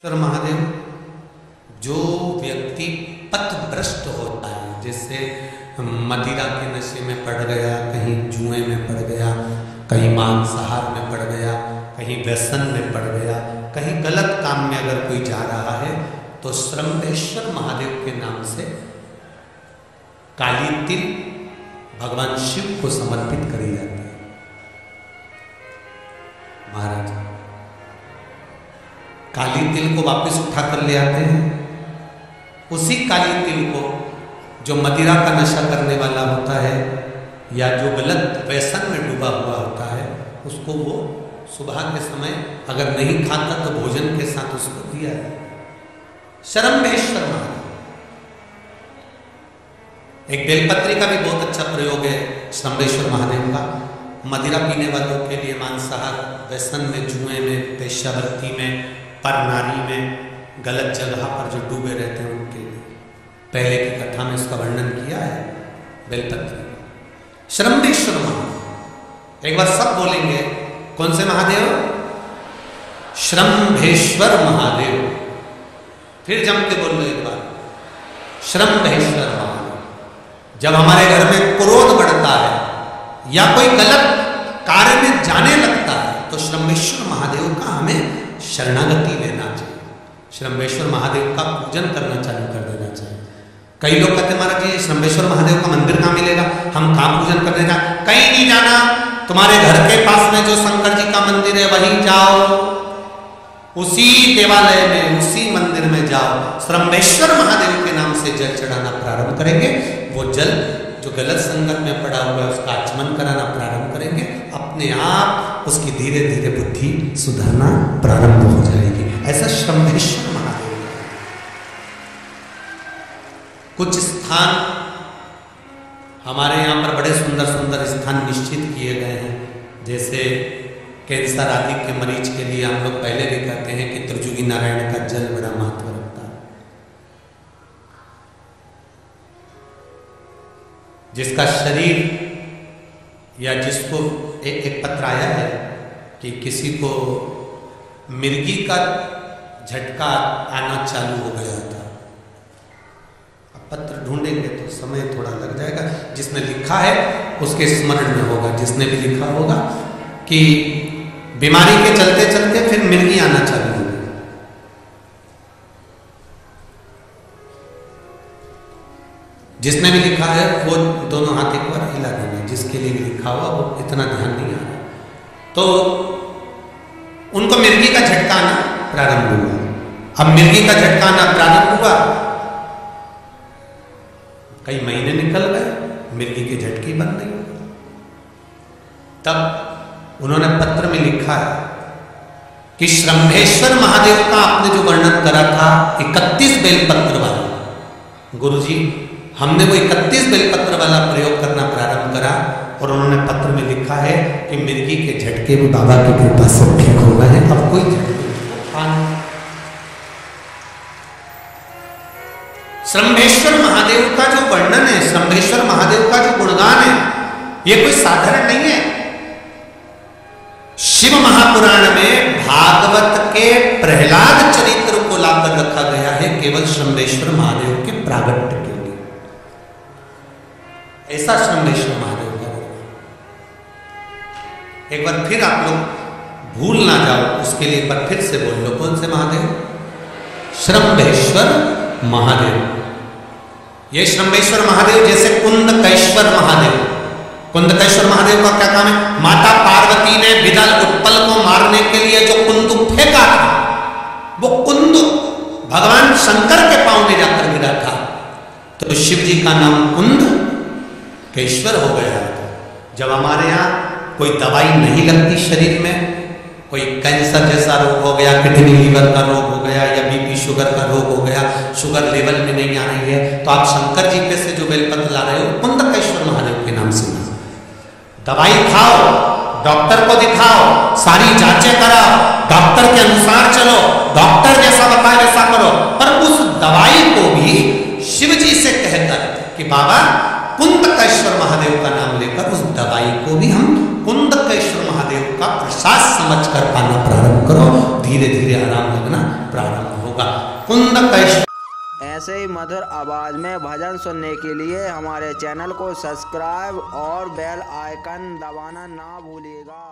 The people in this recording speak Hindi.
सर महादेव, जो व्यक्ति पथभ्रष्ट होता है, जैसे मदिरा के नशे में पड़ गया, कहीं जुए में पड़ गया, कहीं मांसाहार में पड़ गया, कहीं व्यसन में पड़ गया, कहीं गलत काम में अगर कोई जा रहा है, तो श्रम्भेश्वर महादेव के नाम से काली तिल भगवान शिव को समर्पित करी जाती है। महाराज काली तिल को वापस उठा कर ले आते हैं। उसी काली तिल को जो मदिरा का नशा करने वाला होता है या जो गलत व्यसन में डूबा हुआ होता है, उसको वो सुबह के समय अगर नहीं खाता तो भोजन के साथ उसको दिया है। श्रम्भेश्वर महादेव, एक बेलपत्री का भी बहुत अच्छा प्रयोग है श्रम्भेश्वर महादेव का। मदिरा पीने वालों के लिए, मांसाहार, व्यसन में, जुए में, वेश्यावृत्ति में, पर नारी में, गलत जगह पर जो डूबे रहते हैं उनके लिए पहले की कथा में इसका वर्णन किया है बेलपत्री। श्रम्भेश्वर महादेव, एक बार सब बोलेंगे, कौन से महादेव? श्रम्भेश्वर महादेव। फिर जम के बोल लो एक बार, श्रम्भेश्वर महादेव। जब हमारे घर में क्रोध बढ़ता है या कोई गलत कार्य में जाने लगता है, तो श्रम्भेश्वर महादेव का हमें शरणागति लेना चाहिए। श्रम्भेश्वर महादेव का पूजन करना चालू कर देना चाहिए। कई लोग कहते हैं महाराज जी श्रम्भेश्वर महादेव का मंदिर कहाँ मिलेगा, हम कहाँ पूजन करने जाए? कहीं नहीं जाना, तुम्हारे घर के पास में जो शंकर जी का मंदिर है वहीं जाओ, उसी देवालय में, उसी मंदिर में जाओ, श्रम्भेश्वर महादेव के नाम से जल चढ़ाना प्रारंभ करेंगे। वो जल जो गलत संगत में पड़ा हुआ है उसका आचमन कराना प्रारंभ करेंगे, अपने आप उसकी धीरे धीरे बुद्धि सुधरना प्रारंभ हो जाएगी। ऐसा श्रम्भेश्वर महादेव। कुछ स्थान हमारे यहाँ पर बड़े सुंदर सुंदर स्थान निश्चित किए गए हैं, जैसे कैंसर आदि के मरीज के लिए हम लोग पहले भी कहते हैं कि त्रिजुगी नारायण का जल बड़ा महत्व रखता है। जिसका शरीर या जिसको एक पत्र आया है कि किसी को मिर्गी का झटका आना चालू हो गया था। अब पत्र ढूंढेंगे तो समय थोड़ा लग जाएगा। जिसने लिखा है उसके स्मरण में होगा, जिसने भी लिखा होगा कि बीमारी के चलते चलते फिर मिर्गी आना चालू हो गई। जिसने भी लिखा है वो दोनों हाथ एक बार हिला देना, जिसके लिए भी लिखा हुआ वो इतना ध्यान नहीं आ रहा। तो उनको मिर्गी का झटका आना प्रारंभ हुआ। अब मिर्गी का झटका आना प्रारंभ हुआ, कई महीने निकल गए, मिर्गी के झटके बंद नहीं हुए। तब उन्होंने पत्र में लिखा है कि श्रम्भेश्वर महादेव का आपने जो वर्णन करा था 31 बेलपत्र वाला, गुरुजी हमने वो 31 बेलपत्र वाला प्रयोग करना प्रारंभ करा, और उन्होंने पत्र में लिखा है कि मिर्गी के झटके भी बाबा की कृपा से ठीक हो गए हैं, अब कोई झटके नहीं। श्रम्भेश्वर महादेव का जो वर्णन है, श्रम्भेश्वर महादेव का जो गुणगान है, ये कोई साधारण नहीं है। शिव महापुराण में भागवत के प्रहलाद चरित्र को लाकर रखा गया है केवल श्रम्भेश्वर महादेव के प्रागट्य के लिए। ऐसा श्रम्भेश्वर महादेव का एक बार फिर आप लोग भूल ना जाओ, उसके लिए एक बार फिर से बोल लो, कौन से महादेव? श्रम्भेश्वर महादेव। ये श्रम्भेश्वर महादेव जैसे कुंदकेश्वर महादेव, कुंदकेश्वर महादेव का क्या काम है? माता पार्वती ने विदल उत्पल को मारने के लिए जो कुंदुक फेंका था, वो कुंदुक भगवान शंकर के पांव में जाकर गिरा था, तो शिव जी का नाम कुंदकेश्वर हो गया। जब हमारे यहाँ कोई दवाई नहीं लगती शरीर में, कोई कैंसर जैसा रोग हो गया, किडनी लीवर का रोग हो गया, या बीपी शुगर का रोग हो गया, शुगर लेवल में नहीं आ रही है, तो आप शंकर जी पे से जो बेलपत्र ला रहे हो कुंदकेश्वर महादेव के नाम से दवाई खाओ, डॉक्टर को दिखाओ, सारी जांचें कराओ, डॉक्टर के अनुसार चलो, डॉक्टर जैसा बताए वैसा करो, पर उस दवाई को भी शिव जी से कहकर कि बाबा कुंदकेश्वर महादेव का नाम लेकर उस दवाई को भी हम कुंदकेश्वर महादेव का प्रसाद समझकर पाना प्रारंभ करो। धीरे धीरे आराम लगना प्रारंभ होगा। कुंद कैश्वर ऐसे ही मधुर आवाज में भजन सुनने के लिए हमारे चैनल को सब्सक्राइब और बेल आइकन दबाना ना भूलिएगा।